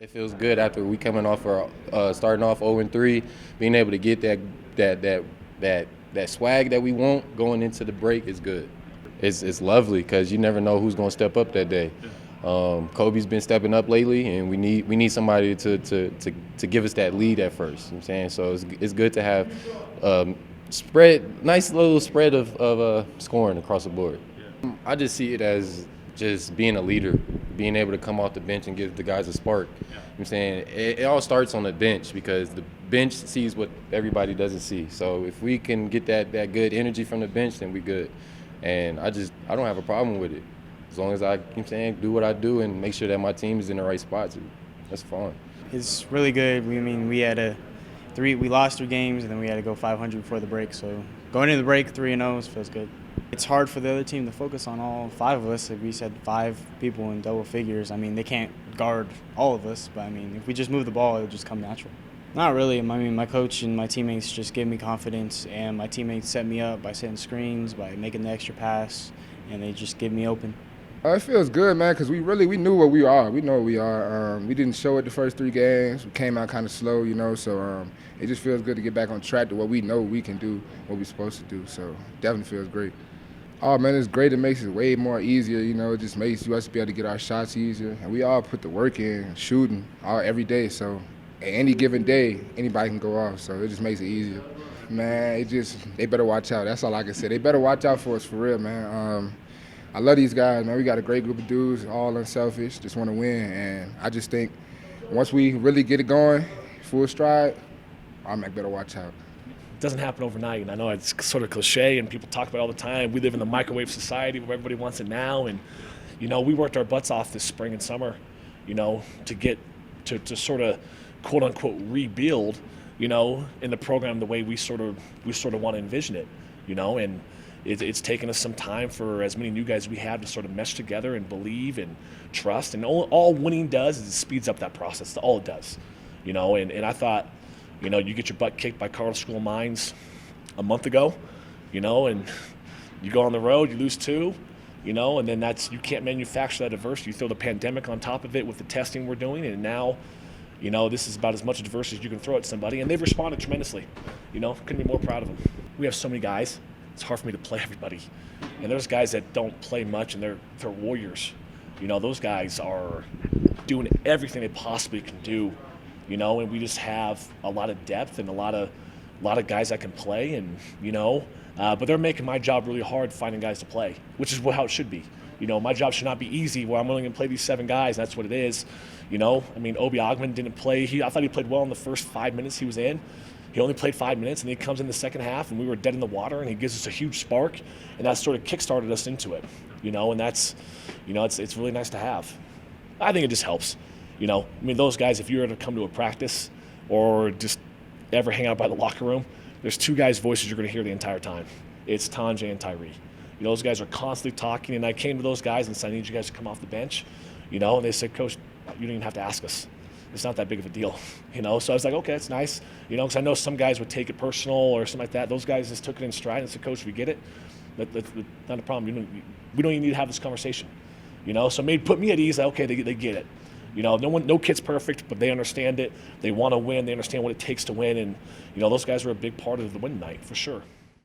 It feels good after we coming off our starting off 0-3, being able to get that swag that we want going into the break is good. It's lovely because you never know who's going to step up that day. Kobe's been stepping up lately, and we need somebody to give us that lead at first. You know what I'm saying, so it's good to have nice little spread of scoring across the board. I just see it as just being a leader, being able to come off the bench and give the guys a spark. You know what I'm saying, it all starts on the bench because the bench sees what everybody doesn't see. So if we can get that good energy from the bench, then we good. And I don't have a problem with it. As long as I, you know what I'm saying, do what I do and make sure that my team is in the right spots, that's fine. It's really good. We lost 3 games, and then we had to go 500 before the break. So going into the break 3-0 feels good. It's hard for the other team to focus on all 5 of us. If we said 5 people in double figures, they can't guard all of us. But if we just move the ball, it'll just come natural. Not really. My coach and my teammates just gave me confidence, and my teammates set me up by setting screens, by making the extra pass, and they just give me open. It feels good, man, because we knew what we are. We know what we are. We didn't show it the first 3 games. We came out kind of slow, so it just feels good to get back on track to what we know we can do, what we're supposed to do. So definitely feels great. Oh, man, it's great. It makes it way more easier, It just makes us be able to get our shots easier. And we all put the work in, shooting every day. So at any given day, anybody can go off. So it just makes it easier. Man, they better watch out. That's all I can say. They better watch out for us for real, man. I love these guys, man. We got a great group of dudes, all unselfish, just want to win. And I just think once we really get it going, full stride, our Mac better watch out. It doesn't happen overnight, and I know it's sort of cliche, and people talk about it all the time. We live in the microwave society where everybody wants it now, and we worked our butts off this spring and summer, to get to sort of quote unquote rebuild, in the program the way we sort of want to envision it, and. It's taken us some time for as many new guys we have to sort of mesh together and believe and trust. And all winning does is it speeds up that process. That's all it does. And I thought, you get your butt kicked by South Dakota Mines a month ago, and you go on the road, you lose 2, and then you can't manufacture that adversity. You throw the pandemic on top of it with the testing we're doing, and now, this is about as much adversity as you can throw at somebody. And they've responded tremendously. Couldn't be more proud of them. We have so many guys. It's hard for me to play everybody. And there's guys that don't play much, and they're warriors. Those guys are doing everything they possibly can do, and we just have a lot of depth and a lot of guys that can play, and, but they're making my job really hard finding guys to play, which is how it should be. My job should not be easy where I'm only going to play these 7 guys, and that's what it is. Obi Ogman didn't play. I thought he played well in the first 5 minutes he was in. He only played 5 minutes, and he comes in the second half, and we were dead in the water, and he gives us a huge spark, and that sort of kick-started us into it, and that's, it's really nice to have. I think it just helps, those guys, if you were to come to a practice or just ever hang out by the locker room, there's 2 guys' voices you're going to hear the entire time. It's Tonje and Tyrei. Those guys are constantly talking, and I came to those guys and said, I need you guys to come off the bench, and they said, Coach, you don't even have to ask us. It's not that big of a deal, So I was like, okay, that's nice, because I know some guys would take it personal or something like that. Those guys just took it in stride and said, Coach, we get it. That's not a problem. We don't even need to have this conversation, So it put me at ease. Like, okay, they get it. No kid's perfect, but they understand it. They want to win. They understand what it takes to win, and those guys are a big part of the win night for sure.